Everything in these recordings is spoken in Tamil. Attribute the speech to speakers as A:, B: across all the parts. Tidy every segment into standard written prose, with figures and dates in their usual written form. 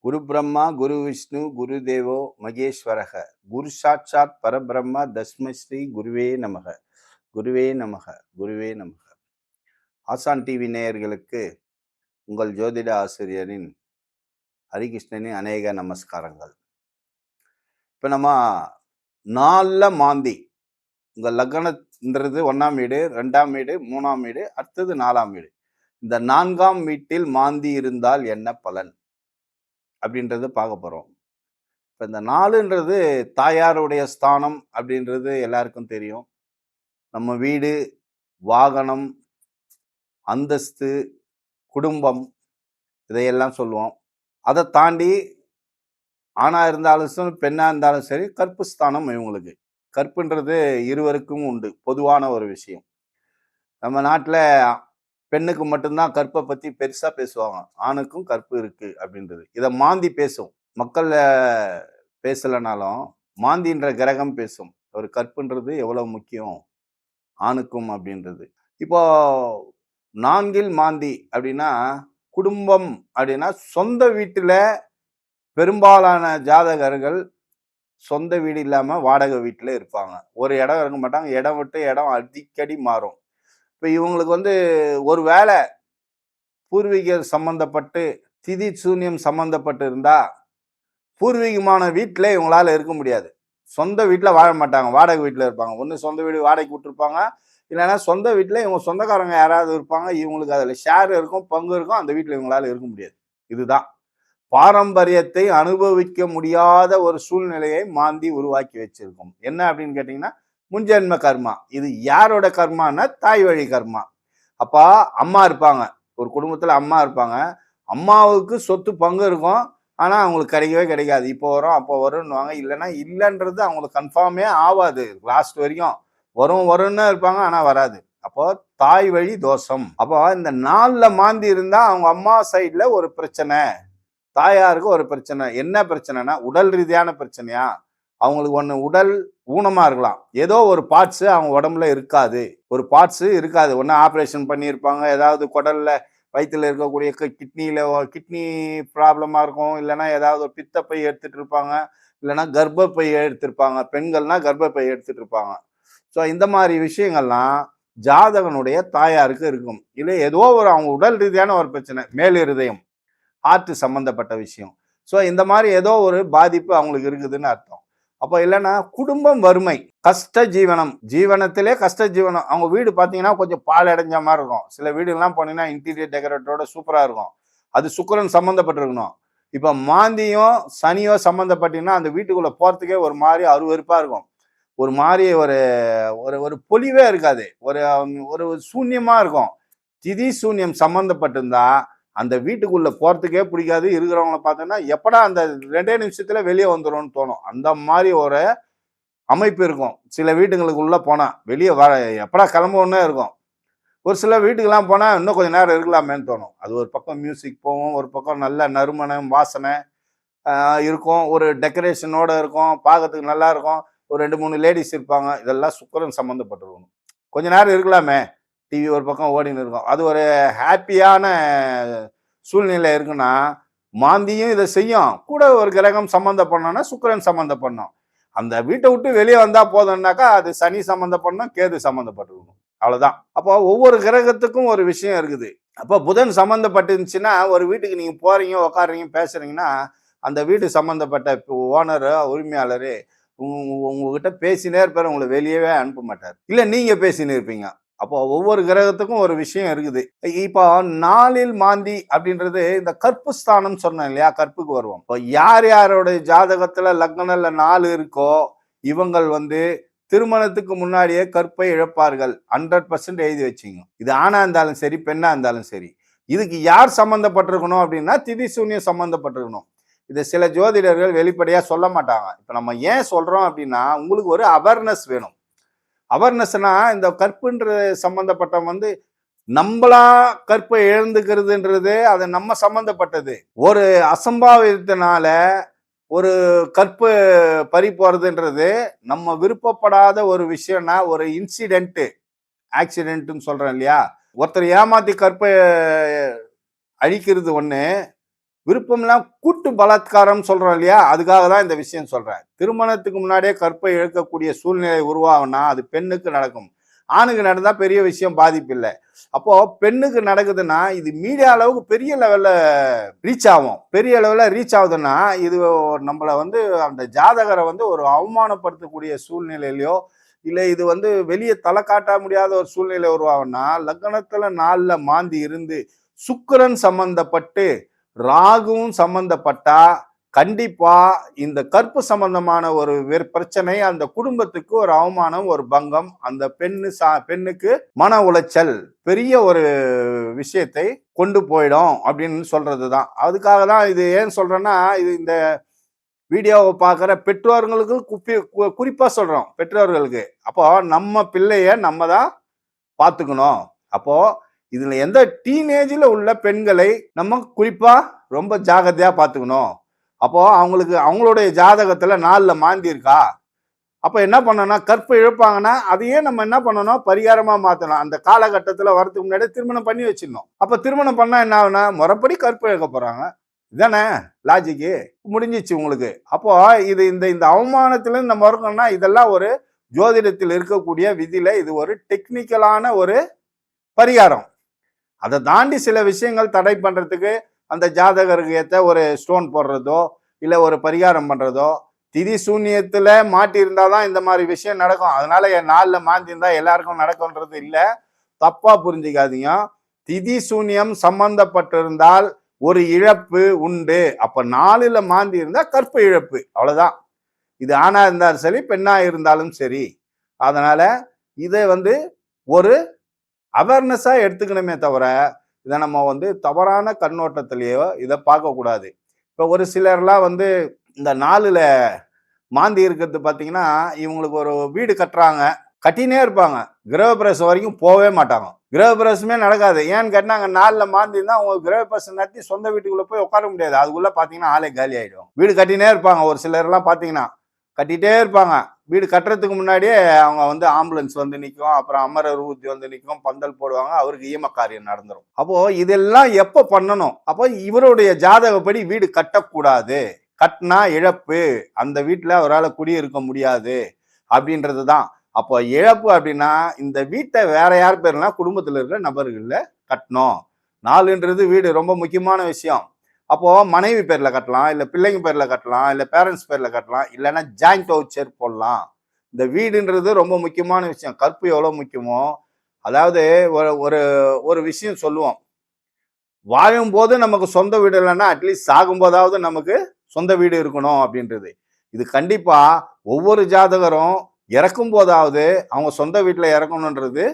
A: குரு பிரம்மா குரு விஷ்ணு குரு தேவோ மகேஸ்வரக குரு சாட்சாத் பரபிரம்ம தஸ்மை ஸ்ரீ குருவே நமக குருவே நமக குருவே நமக. ஆசான் டிவி நேயர்களுக்கு உங்கள் ஜோதிட ஆசிரியரின் ஹரிகிருஷ்ணனின் அநேக நமஸ்காரங்கள். இப்போ நம்ம நாலில் மாந்தி, உங்கள் லக்னன்றது 1ஆம் வீடு, 2ஆம் வீடு, 3ஆம் வீடு, அடுத்தது 4ஆம் வீடு. இந்த 4ஆம் வீட்டில் மாந்தி இருந்தால் என்ன பலன் அப்படின்றத பார்க்க போகிறோம். இப்போ இந்த 4ன்றது தாயாருடைய ஸ்தானம் அப்படின்றது எல்லாருக்கும் தெரியும். நம்ம வீடு, வாகனம், அந்தஸ்து, குடும்பம் இதையெல்லாம் சொல்லுவோம். அதை தாண்டி ஆணாக இருந்தாலும் சரி, பெண்ணாக இருந்தாலும் சரி, கற்பு ஸ்தானம் இவங்களுக்கு. கற்புன்றது இருவருக்கும் உண்டு, பொதுவான ஒரு விஷயம். நம்ம நாட்டில் பெண்ணுக்கு மட்டும்தான் கற்பை பற்றி பெருசாக பேசுவாங்க. ஆணுக்கும் கற்பு இருக்குது அப்படின்றது. இதை மாந்தி பேசும். மக்கள் பேசலைனாலும் மாந்தின்ற கிரகம் பேசும். ஒரு கற்புன்றது எவ்வளோ முக்கியம் ஆணுக்கும் அப்படின்றது. இப்போ 4ல் மாந்தி அப்படின்னா குடும்பம் அப்படின்னா சொந்த வீட்டில் பெரும்பாலான ஜாதகர்கள் சொந்த வீடு இல்லாமல் வாடகை வீட்டில் இருப்பாங்க. ஒரு இடம் இருக்க மாட்டாங்க. இடம் விட்டு இடம் அடிக்கடி மாறும். இப்போ இவங்களுக்கு ஒரு வேலை பூர்வீக சம்பந்தப்பட்டு திதி சூன்யம் சம்பந்தப்பட்டு இருந்தால் பூர்வீகமான வீட்டில் இவங்களால இருக்க முடியாது. சொந்த வீட்டில் வாழ மாட்டாங்க, வாடகை வீட்டில் இருப்பாங்க. ஒன்று சொந்த வீடு வாடகைக்கு விட்டுருப்பாங்க, இல்லைன்னா சொந்த வீட்டில் இவங்க சொந்தக்காரங்க யாராவது இருப்பாங்க. இவங்களுக்கு அதில் ஷேர் இருக்கும், பங்கு இருக்கும். அந்த வீட்டில் இவங்களால இருக்க முடியாது. இதுதான் பாரம்பரியத்தை அனுபவிக்க முடியாத ஒரு சூழ்நிலையை மாந்தி உருவாக்கி வச்சிருக்கும். என்ன அப்படின்னு கேட்டிங்கன்னா, முன்ஜென்ம கர்மா. இது யாரோட கர்மான்னா தாய் வழி கர்மா. அப்போ அம்மா இருப்பாங்க, ஒரு குடும்பத்தில் அம்மா இருப்பாங்க. அம்மாவுக்கு சொத்து பங்கு இருக்கும், ஆனால் அவங்களுக்கு கிடைக்கவே கிடைக்காது. இப்போ வரும் அப்போ வரும்னுவாங்க. இல்லைன்னா இல்லைன்றது அவங்களுக்கு கன்ஃபார்மே ஆகாது. லாஸ்ட் வரைக்கும் வரும்னு இருப்பாங்க, ஆனால் வராது. அப்போ தாய் வழி தோஷம். அப்போ இந்த 4ல் மாந்தி இருந்தால் அவங்க அம்மா சைடில் ஒரு பிரச்சனை, தாயாருக்கு ஒரு பிரச்சனை. என்ன பிரச்சனைனா உடல் ரீதியான பிரச்சனையா? அவங்களுக்கு ஒன்று உடல் ஊனமாக இருக்கலாம். ஏதோ ஒரு பார்ட்ஸு அவங்க உடம்புல இருக்காது. ஒரு பார்ட்ஸு இருக்காது. ஒன்று ஆப்ரேஷன் பண்ணியிருப்பாங்க, ஏதாவது குடலில் வயிற்றில் இருக்கக்கூடிய கிட்னி ப்ராப்ளமாக இருக்கும். இல்லைன்னா ஏதாவது ஒரு பித்தப்பை எடுத்துகிட்டு இருப்பாங்க, இல்லைன்னா கர்ப்பப்பை எடுத்திருப்பாங்க. பெண்கள்னா கர்ப்பப்பை எடுத்துகிட்டு இருப்பாங்க. ஸோ இந்த மாதிரி விஷயங்கள்லாம் ஜாதகனுடைய தாயாருக்கு இருக்கும். இல்லை ஏதோ ஒரு அவங்க உடல் ரீதியான ஒரு பிரச்சனை, மேல் இருதயம், ஹார்ட் சம்பந்தப்பட்ட விஷயம். ஸோ இந்த மாதிரி ஏதோ ஒரு பாதிப்பு அவங்களுக்கு இருக்குதுன்னு அர்த்தம். அப்போ இல்லைன்னா குடும்பம் வறுமை, கஷ்ட ஜீவனம், ஜீவனத்திலே கஷ்ட ஜீவனம். அவங்க வீடு பார்த்தீங்கன்னா கொஞ்சம் பால் அடைஞ்ச மாதிரி இருக்கும். சில வீடுலாம் போனீங்கன்னா இன்டீரியர் டெக்கரேட்டரோட சூப்பராக இருக்கும். அது சுக்கிரன் சம்மந்தப்பட்டிருக்கணும். இப்போ மாந்தியும் சனியோ சம்மந்தப்பட்டீங்கன்னா அந்த வீட்டுக்குள்ளே போகிறதுக்கே ஒரு மாதிரி அருவருப்பாக இருக்கும். ஒரு மாதிரி ஒரு ஒரு பொலிவே இருக்காது. ஒரு ஒரு சூன்யமாக இருக்கும். திதி சூன்யம் சம்மந்தப்பட்டிருந்தா அந்த வீட்டுக்குள்ள போறதுக்கே பிடிக்காது. இருக்கிறவங்கள பார்த்தோன்னா எப்படா அந்த 2 நிமிஷத்துல வெளியே வந்துடும்னு தோணும். அந்த மாதிரி ஒரு அமைப்பு இருக்கும். சில வீட்டுங்களுக்குள்ள போனா வெளியே வர எப்படா கிளம்புவோன்னே இருக்கும். ஒரு சில வீட்டுக்கெல்லாம் போனால் இன்னும் கொஞ்சம் நேரம் இருக்கலாமேன்னு தோணும். அது ஒரு பக்கம் மியூசிக் போகும், ஒரு பக்கம் நல்ல நறுமணம் வாசனை இருக்கும், ஒரு டெக்கரேஷனோட இருக்கும், பார்க்கறதுக்கு நல்லா இருக்கும். ஒரு 2-3 லேடிஸ் இருப்பாங்க. இதெல்லாம் சுக்கிரன் சம்மந்தப்பட்டிருக்கணும். கொஞ்ச நேரம் இருக்கலாமே, டிவி ஒரு பக்கம் ஓடின்னு இருக்கும். அது ஒரு ஹாப்பியான சூழ்நிலை இருக்குன்னா மாந்தியும் இதை செய்யும். கூட ஒரு கிரகம் சம்மந்தப்படணும்னா சுக்கிரன் சம்மந்தப்படணும். அந்த வீட்டை விட்டு வெளியே வந்தா போதும்னாக்கா அது சனி சம்மந்தப்படணும், கேது சம்மந்தப்பட்டிருக்கணும். அவ்வளவுதான். அப்போ ஒவ்வொரு கிரகத்துக்கும் ஒரு விஷயம் இருக்குது. அப்போ புதன் சம்மந்தப்பட்டுருந்துச்சுன்னா ஒரு வீட்டுக்கு நீங்க போறீங்க, உட்காடுறீங்க, பேசுறீங்கன்னா அந்த வீடு சம்மந்தப்பட்ட ஓனரு, உரிமையாளரு உங்ககிட்ட பேசினே இருப்பாரு, உங்களை வெளியவே அனுப்ப மாட்டார். இல்ல நீங்க பேசினு இருப்பீங்க. அப்போ ஒவ்வொரு கிரகத்துக்கும் ஒரு விஷயம் இருக்குது. இப்போ 4ல் மாந்தி அப்படின்றது இந்த கற்பு ஸ்தானம் சொன்னேன் இல்லையா, கற்புக்கு வருவோம். இப்போ யார் யாரோட ஜாதகத்துல லக்னம்ல 4 இருக்கோ இவங்கள் திருமணத்துக்கு முன்னாடியே கற்பை இழப்பார்கள். 100% எழுதி வச்சிங்க. இது ஆணா இருந்தாலும் சரி, பெண்ணா இருந்தாலும் சரி. இதுக்கு யார் சம்பந்தப்பட்டிருக்கணும் அப்படின்னா திதி சூன்யம் சம்பந்தப்பட்டிருக்கணும். இதை சில ஜோதிடர்கள் வெளிப்படையா சொல்ல மாட்டாங்க. இப்ப நம்ம ஏன் சொல்றோம் அப்படின்னா உங்களுக்கு ஒரு அவேர்னஸ் வேணும். அவேர்னஸ்னா இந்த கற்புன்ற சம்பந்தப்பட்ட நம்மளா கற்பை இழந்துக்கிறதுன்றது அது நம்ம சம்பந்தப்பட்டது. ஒரு அசம்பாவிதத்தினால ஒரு கற்பு பறி போறதுன்றது நம்ம விருப்பப்படாத ஒரு விஷயம்னா ஒரு இன்சிடென்ட், ஆக்சிடென்ட்னு சொல்றேன் இல்லையா. ஒருத்தர் ஏமாத்தி கற்பை அழிக்கிறது ஒண்ணு, விருப்பம்லாம் கூட்டு பலாத்காரம் சொல்றோம் இல்லையா, அதுக்காக தான் இந்த விஷயம் சொல்றேன். திருமணத்துக்கு முன்னாடியே கற்பை இழக்கக்கூடிய சூழ்நிலை உருவாகும்னா அது பெண்ணுக்கு நடக்கும். ஆணுக்கு நடந்தா பெரிய விஷயம், பாதிப்பு இல்லை. அப்போ பெண்ணுக்கு நடக்குதுன்னா இது மீடியா அளவுக்கு பெரிய லெவல்ல ரீச் ஆகும். பெரிய அளவுல ரீச் ஆகுதுன்னா இது நம்மள வந்து அந்த ஜாதகரை வந்து ஒரு அவமானப்படுத்தக்கூடிய சூழ்நிலையிலையோ, இல்லை இது வந்து வெளியே தலை காட்ட முடியாத ஒரு சூழ்நிலை உருவாகும்னா, லக்னத்துல 4ல மாந்தி இருந்து சுக்கிரன் சம்பந்தப்பட்டு ராகுவும் சம்பந்தப்பட்டா கண்டிப்பா இந்த கற்பு சம்பந்தமான ஒரு பிரச்சனை, அந்த குடும்பத்துக்கு ஒரு அவமானம், ஒரு பங்கம், அந்த பெண்ணுக்கு மன உளைச்சல், பெரிய ஒரு விஷயத்தை கொண்டு போயிடும் அப்படின்னு சொல்றதுதான். அதுக்காக தான் இது ஏன் சொல்றேன்னா, இது இந்த வீடியோவை பார்க்குற பெற்றோர்களுக்கு குறிப்பா சொல்றோம், பெற்றோர்களுக்கு. அப்போ நம்ம பிள்ளைய நம்ம தான் பார்த்துக்கணும். அப்போ இதுல எந்த டீனேஜ்ல உள்ள பெண்களை நம்ம குறிப்பா ரொம்ப ஜாகிரதையா பார்த்துக்கணும். அப்போ அவங்களுக்கு அவங்களுடைய ஜாதகத்துல 4ல மாந்தி இருக்கா, அப்ப என்ன பண்ணணும்னா கற்பு இழப்பாங்கன்னா அதையே நம்ம என்ன பண்ணணும், பரிகாரமா மாத்தணும். அந்த காலகட்டத்துல வரதுக்கு முன்னாடி திருமணம் பண்ணி வச்சிடணும். அப்ப திருமணம் பண்ணா என்ன ஆகுனா முறைப்படி கற்பு இழக்க போறாங்க. இதானே லாஜிக்கு, முடிஞ்சிச்சு உங்களுக்கு. அப்போ இது இந்த அவமானத்துல நம்ம இருக்கணும்னா இதெல்லாம் ஒரு ஜோதிடத்தில் இருக்கக்கூடிய விதியில இது ஒரு டெக்னிக்கலான ஒரு பரிகாரம். அதை தாண்டி சில விஷயங்கள் தடை பண்றதுக்கு அந்த ஜாதகருக்கு ஏற்ற ஒரு ஸ்டோன் போடுறதோ இல்லை ஒரு பரிகாரம் பண்றதோ, திதி சூன்யத்துல மாட்டி இருந்தாதான் இந்த மாதிரி விஷயம் நடக்கும். அதனால என் 4ல மாந்தி இருந்தா எல்லாருக்கும் நடக்கும்ன்றது இல்லை, தப்பா புரிஞ்சுக்காதீங்க. திதி சூன்யம் சம்பந்தப்பட்டிருந்தால் ஒரு இழப்பு உண்டு. அப்ப 4ல மாந்தி இருந்தா கற்பு இழப்பு, அவ்வளவுதான். இது ஆணா இருந்தாலும் சரி, பெண்ணா இருந்தாலும் சரி. அதனால இதை வந்து ஒரு அவேர்னஸா எடுத்துக்கணுமே தவிர இதை நம்ம வந்து தவறான கண்ணோட்டத்திலேயோ இதை பார்க்கக்கூடாது. இப்போ ஒரு சிலர்லாம் வந்து இந்த 4ல மாந்தி இருக்கிறது பார்த்தீங்கன்னா, இவங்களுக்கு ஒரு வீடு கட்டுறாங்க, கட்டினே இருப்பாங்க, கிரகப்பிரவேசம் வரைக்கும் போகவே மாட்டாங்க. கிரகப்பிரவேசமே நடக்காது. ஏன்னு கேட்டாங்க 4ல மாந்தி இருந்தால் அவங்க கிரகப்பிரவேசம் நடத்தி சொந்த வீட்டுக்குள்ள போய் உட்கார முடியாது. அதுக்குள்ள பார்த்தீங்கன்னா ஆளே காலி ஆயிடும். வீடு கட்டினே இருப்பாங்க. ஒரு சிலர்லாம் பார்த்தீங்கன்னா கட்டிகிட்டே இருப்பாங்க. வீடு கட்டுறதுக்கு முன்னாடியே அவங்க வந்து ஆம்புலன்ஸ் வந்து நிற்கும், அப்புறம் அமரர் ஊர்தி வந்து நிற்கும், பந்தல் போடுவாங்க, அவருக்கு ஈம காரியம் நடந்துடும். அப்போ இதெல்லாம் எப்போ பண்ணணும்? அப்போ இவருடைய ஜாதகப்படி வீடு கட்டக்கூடாது, கட்டினா இழப்பு, அந்த வீட்டில் அவரால் குடியிருக்க முடியாது அப்படின்றது தான். அப்போ இழப்பு அப்படின்னா இந்த வீட்டை வேற யார் பேர்னா குடும்பத்தில் இருக்கிற நபர்கள்ல கட்டணும். 4ன்றது வீடு ரொம்ப முக்கியமான விஷயம். அப்போ மனைவி பேர்ல கட்டலாம், இல்ல பிள்ளைங்க பேர்ல கட்டலாம், இல்ல பேரண்ட்ஸ் பேர்ல கட்டலாம், இல்லைன்னா ஜாயிண்ட் வவுச்சர் போடலாம். இந்த வீடுன்றது ரொம்ப முக்கியமான விஷயம். கற்பு எவ்வளவு முக்கியமோ, அதாவது ஒரு ஒரு விஷயம் சொல்லுவோம், வாழும் போது நமக்கு சொந்த வீடு இல்லைன்னா அட்லீஸ்ட் சாகும் போதாவது நமக்கு சொந்த வீடு இருக்கணும் அப்படின்றது. இது கண்டிப்பா ஒவ்வொரு ஜாதகரும் இறக்கும் போதாவது அவங்க சொந்த வீட்டுல இறக்கணுன்றது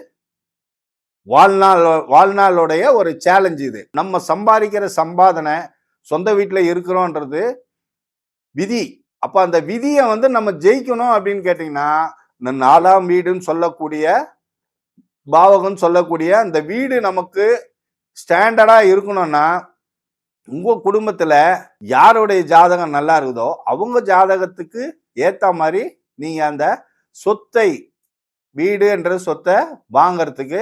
A: வாழ்நாளுடைய ஒரு சேலஞ்ச். இது நம்ம சம்பாதிக்கிற சம்பாதனை சொந்த வீட்டுல இருக்கிறோன்றது விதி. அப்ப அந்த விதியை வந்து நம்ம ஜெயிக்கணும் அப்படின்னு கேட்டீங்கன்னா, இந்த 4ஆம் வீடுன்னு சொல்லக்கூடிய பாவகம் சொல்லக்கூடிய அந்த வீடு நமக்கு ஸ்டாண்டர்டா இருக்கணும்னா, உங்க குடும்பத்துல யாருடைய ஜாதகம் நல்லா இருக்குதோ அவங்க ஜாதகத்துக்கு ஏத்த மாதிரி நீங்க அந்த சொத்தை, வீடு என்ற சொத்தை வாங்கறதுக்கு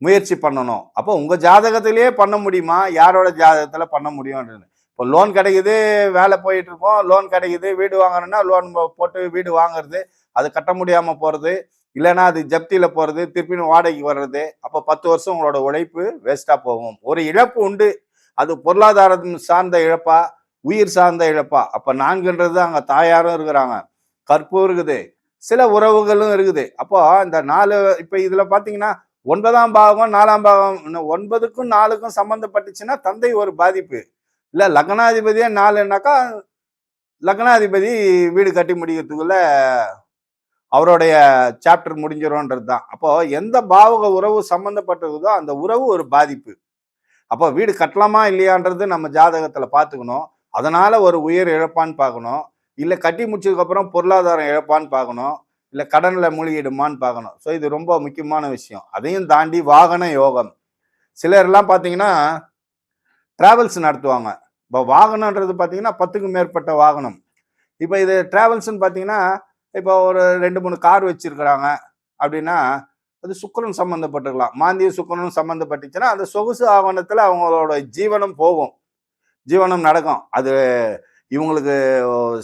A: முயற்சி பண்ணணும். அப்போ உங்க ஜாதகத்திலேயே பண்ண முடியுமா, யாரோட ஜாதகத்துல பண்ண முடியும்? இப்போ லோன் கிடைக்குது, வேலை போயிட்டு இருக்கோம், லோன் கிடைக்குது, வீடு வாங்கணும்னா லோன் போட்டு வீடு வாங்குறது, அது கட்ட முடியாம போறது, இல்லைன்னா அது ஜப்தியில போறது, திருப்பியும் வாடகைக்கு வர்றது. அப்போ 10 வருஷம் உங்களோட உழைப்பு வேஸ்டா போகும். ஒரு இழப்பு உண்டு, அது பொருளாதாரம் சார்ந்த இழப்பா, உயிர் சார்ந்த இழப்பா? அப்ப 4ன்றது அங்க தாயாரும் இருக்கிறாங்க, கற்பும் இருக்குது, சில உறவுகளும் இருக்குது. அப்போ இந்த 4 இப்ப இதுல பாத்தீங்கன்னா 9ஆம் பாவம் 4ஆம் பாவம் 9க்கும் 4க்கும் சம்பந்தப்பட்டுச்சுன்னா தந்தை ஒரு பாதிப்பு. இல்ல லக்னாதிபதியே 4னாக்கா லக்னாதிபதி வீடு கட்டி முடிக்கிறதுக்குள்ள அவருடைய சாப்டர் முடிஞ்சிரும்ன்றது தான். அப்போ எந்த பாவக உறவு சம்பந்தப்பட்டிருக்குதோ அந்த உறவு ஒரு பாதிப்பு. அப்போ வீடு கட்டலாமா இல்லையான்றது நம்ம ஜாதகத்துல பார்த்துக்கணும். அதனால ஒரு உயிர் இழப்பான்னு பார்க்கணும், இல்லை கட்டி முடிச்சதுக்கு அப்புறம் பொருளாதாரம் இழப்பான்னு பார்க்கணும், இல்லை கடன்ல மூழ்கிடுமான்னு பார்க்கணும். ஸோ இது ரொம்ப முக்கியமான விஷயம். அதையும் தாண்டி வாகன யோகம். சிலர்லாம் பார்த்தீங்கன்னா டிராவல்ஸ் நடத்துவாங்க. இப்போ வாகனன்றது பார்த்தீங்கன்னா 10க்கும் மேற்பட்ட வாகனம். இப்போ இது டிராவல்ஸ்ன்னு பார்த்தீங்கன்னா இப்போ ஒரு 2-3 கார் வச்சிருக்கிறாங்க அப்படின்னா அது சுக்கிரன் சம்மந்தப்பட்டிருக்கலாம். மாந்திய சுக்கிரனும் சம்மந்தப்பட்டுச்சுன்னா அந்த சொகுசு ஆவணத்தில் அவங்களோட ஜீவனம் போகும். ஜீவனம் நடக்கும். அது இவங்களுக்கு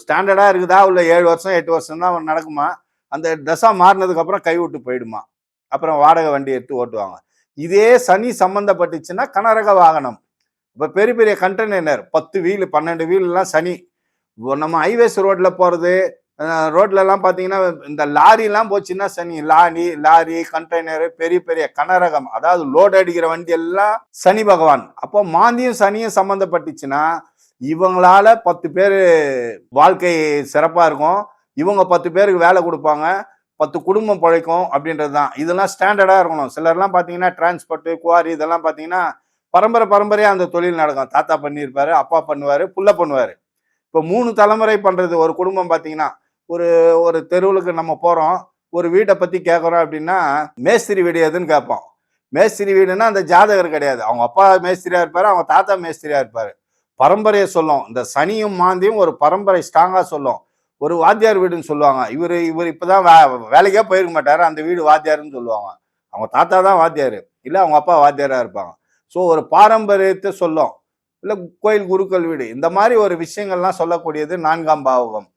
A: ஸ்டாண்டர்டாக இருக்குதா, உள்ள 7 வருஷம் 8 வருஷம் தான் நடக்குமா, அந்த தசா மாறினதுக்கப்புறம் கைவிட்டு போயிடுமா. அப்புறம் வாடகை வண்டி எடுத்து ஓட்டுவாங்க. இதே சனி சம்மந்தப்பட்டுச்சுன்னா கனரக வாகனம். இப்போ பெரிய பெரிய கண்டெய்னர் 10 வீல் 12 வீல்லாம் சனி. நம்ம ஹைவேஸ் ரோட்ல போகிறது, ரோட்லலாம் பார்த்தீங்கன்னா இந்த லாரிலாம் போச்சுன்னா சனி. லாரி கண்டெய்னரு பெரிய பெரிய கனரகம், அதாவது லோடு அடிக்கிற வண்டி எல்லாம் சனி பகவான். அப்போ மாந்தியும் சனியும் சம்மந்தப்பட்டுச்சுன்னா இவங்களால 10 பேர் வாழ்க்கை சிறப்பாக இருக்கும். இவங்க 10 பேருக்கு வேலை கொடுப்பாங்க, 10 குடும்பம் பிழைக்கும் அப்படின்றது தான். இதெல்லாம் ஸ்டாண்டர்டாக இருக்கணும். சிலர்லாம் பார்த்தீங்கன்னா டிரான்ஸ்போர்ட்டு குவாரி இதெல்லாம் பார்த்தீங்கன்னா பரம்பரையாக அந்த தொழில் நடக்கும். தாத்தா பண்ணியிருப்பாரு, அப்பா பண்ணுவார், புள்ள பண்ணுவார். இப்போ 3 தலைமுறை பண்ணுறது ஒரு குடும்பம். பார்த்தீங்கன்னா ஒரு ஒரு தெருவுக்கு நம்ம போகிறோம், ஒரு வீட்டை பற்றி கேட்குறோம் அப்படின்னா மேஸ்திரி வீடு எதுன்னு கேட்போம். மேஸ்திரி வீடுன்னா அந்த ஜாதகர் கிடையாது. அவங்க அப்பா மேஸ்திரியாக இருப்பார், அவங்க தாத்தா மேஸ்திரியாக இருப்பார். பரம்பரையை சொல்லும். இந்த சனியும் மாந்தியும் ஒரு பரம்பரை ஸ்ட்ராங்காக சொல்லும். ஒரு வாத்தியார் வீடுன்னு சொல்லுவாங்க. இவர் இப்போதான் வேலைக்கே போயிருக்க மாட்டார், அந்த வீடு வாத்தியாருன்னு சொல்லுவாங்க. அவங்க தாத்தா தான் வாத்தியார், இல்லை அவங்க அப்பா வாத்தியாராக இருப்பாங்க. ஸோ ஒரு பாரம்பரியத்தை சொல்லும். இல்லை கோயில் குருக்கள் வீடு, இந்த மாதிரி ஒரு விஷயங்கள்லாம் சொல்லக்கூடியது 4ஆம் பாவகம்.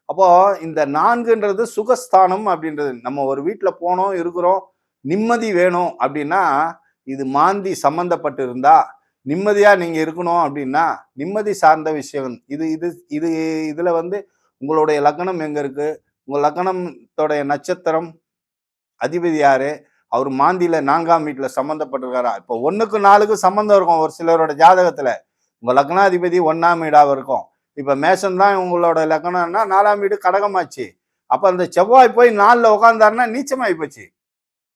A: அப்போ இந்த 4ன்றது சுகஸ்தானம் அப்படின்றது. நம்ம ஒரு வீட்டில் போனோம் இருக்கிறோம், நிம்மதி வேணும் அப்படின்னா இது மாந்தி சம்பந்தப்பட்டு இருந்தா, நிம்மதியா நீங்க இருக்கணும் அப்படின்னா நிம்மதி சார்ந்த விஷயம் இது. இதுல உங்களுடைய லக்னம் எங்க இருக்கு, உங்க லக்னத்தோடைய நட்சத்திரம் அதிபதி யாரு, அவர் மாந்தியில 4ஆம் வீட்டுல சம்பந்தப்பட்டிருக்காரா. இப்போ 1க்கு 4க்கு சம்பந்தம் இருக்கும் ஒரு சிலரோட ஜாதகத்துல. உங்க லக்னாதிபதி 1ஆம் வீடாக இருக்கும். இப்ப மேஷம் தான் உங்களோட லக்னம்னா 4ஆம் வீடு கடகமாச்சு. அப்ப அந்த செவ்வாய் போய் 4ல் உட்காந்தாருன்னா நீச்சமாயி போச்சு.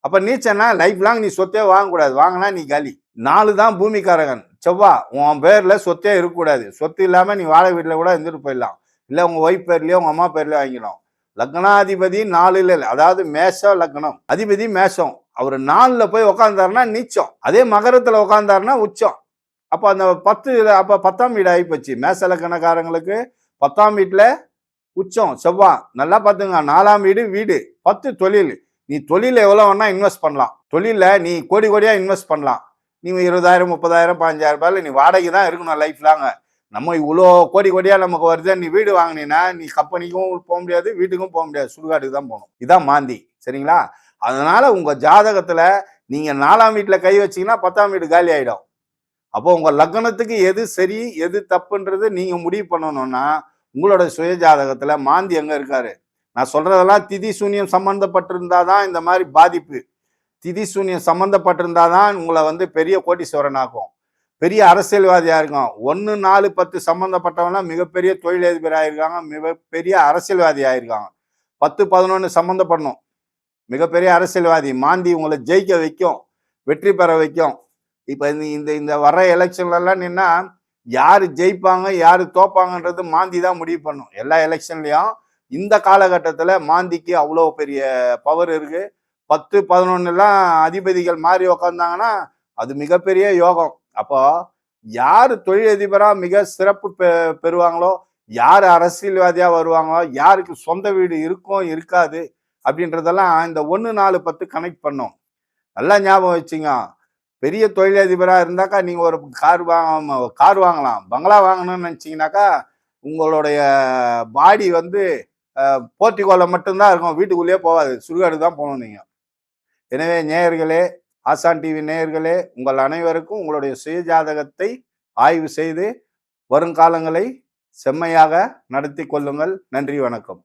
A: அப்ப நீச்சன்னா லைஃப் லாங் நீ சொத்தே வாங்கக்கூடாது, வாங்கினா நீ காலி. 4 தான் பூமிக்காரகன் செவ்வா. உன் பேர்ல சொத்தே இருக்கக்கூடாது. சொத்து இல்லாம நீ வாழை வீட்டுல கூட இருந்துட்டு போயிடலாம், இல்லை உங்க ஒய்ஃப் பேர்லயோ உங்க அம்மா பேர்லயோ வாங்கிடும். லக்னாதிபதி 4ல், அதாவது மேஷம் லக்னம், அதிபதி மேஷம், அவர் 4ல் போய் உக்காந்தாருன்னா நீச்சம். அதே மகரத்துல உட்காந்தாருன்னா உச்சம். அப்ப அந்த 10 அப்ப 10ஆம் வீடு ஆகிப்போச்சு. மேஷ லக்னக்காரங்களுக்கு 10ஆம் வீட்டுல உச்சம் செவ்வா. நல்லா பார்த்துங்க, 4ஆம் வீடு வீடு, 10 தொழில். நீ தொழில எவ்வளோ வேணா இன்வெஸ்ட் பண்ணலாம். தொழில நீ கோடி கோடியா இன்வெஸ்ட் பண்ணலாம். நீ 20,000 30,000 15,000 ரூபாயில நீ வாடகை தான் இருக்கணும் லைஃப் லாங்க. நம்ம இவ்வளோ கோடி கோடியா நமக்கு வருது, நீ வீடு வாங்கினீன்னா நீ கம்பெனிக்கும் போக முடியாது, வீட்டுக்கும் போக முடியாது, சுடுகாட்டுக்கு தான் போகணும். இதான் மாந்தி, சரிங்களா? அதனால உங்க ஜாதகத்துல நீங்க 4ஆம் வீட்டுல கை வச்சீங்கன்னா 10ஆம் வீடு காலி ஆயிடும். அப்போ உங்க லக்னத்துக்கு எது சரி எது தப்புன்றது நீங்க முடிவு பண்ணணும்னா உங்களோட சுய ஜாதகத்துல மாந்தி எங்க இருக்காரு. நான் சொல்றதெல்லாம் திதி சூன்யம் சம்பந்தப்பட்டிருந்தாதான் இந்த மாதிரி பாதிப்பு. திதி சூன்யம் சம்பந்தப்பட்டிருந்தாதான் உங்களை பெரிய கோடீஸ்வரன் ஆக்கும், பெரிய அரசியல்வாதியா இருக்கும். 1 4 10 சம்பந்தப்பட்டவங்களாம் மிகப்பெரிய தொழிலதிபர் ஆயிருக்காங்க, மிகப்பெரிய அரசியல்வாதி ஆயிருக்காங்க. 10 11 சம்பந்தப்படணும், மிகப்பெரிய அரசியல்வாதி. மாந்தி உங்களை ஜெயிக்க வைக்கும், வெற்றி பெற வைக்கும். இப்ப இந்த வர எலெக்ஷன்ல எல்லாம் நின்னா யாரு ஜெயிப்பாங்க யாரு தோப்பாங்கன்றது மாந்தி தான் முடிவு பண்ணும். எல்லா எலெக்ஷன்லயும் இந்த காலகட்டத்துல மாந்திக்கு அவ்வளோ பெரிய பவர் இருக்கு. 10 11 அதிபதிகள் மாறி உக்காந்தாங்கன்னா அது மிகப்பெரிய யோகம். அப்போ யாரு தொழிலதிபரா மிக சிறப்பு பெறுவாங்களோ, யாரு அரசியல்வாதியா வருவாங்களோ, யாருக்கு சொந்த வீடு இருக்கும் இருக்காது அப்படின்றதெல்லாம் இந்த 1 4 10 கனெக்ட் பண்ணும். நல்லா ஞாபகம் வச்சுங்க. பெரிய தொழிலதிபரா இருந்தாக்கா நீங்க ஒரு கார் வாங்கலாம், பங்களா வாங்கணும்னு நினைச்சீங்கன்னாக்கா உங்களுடைய பாடி போர்ட்டிகோல மட்டும்தான் இருக்கும், வீட்டுக்குள்ளேயே போகாது, சுடுகாடு தான் போகணும் நீங்க. எனவே நேயர்களே, ஆசான் டிவி நேயர்களே, உங்கள் அனைவருக்கும் உங்களுடைய சுய ஜாதகத்தை ஆய்வு செய்து வருங்காலங்களை செம்மையாக நடத்தி கொள்ளுங்கள். நன்றி, வணக்கம்.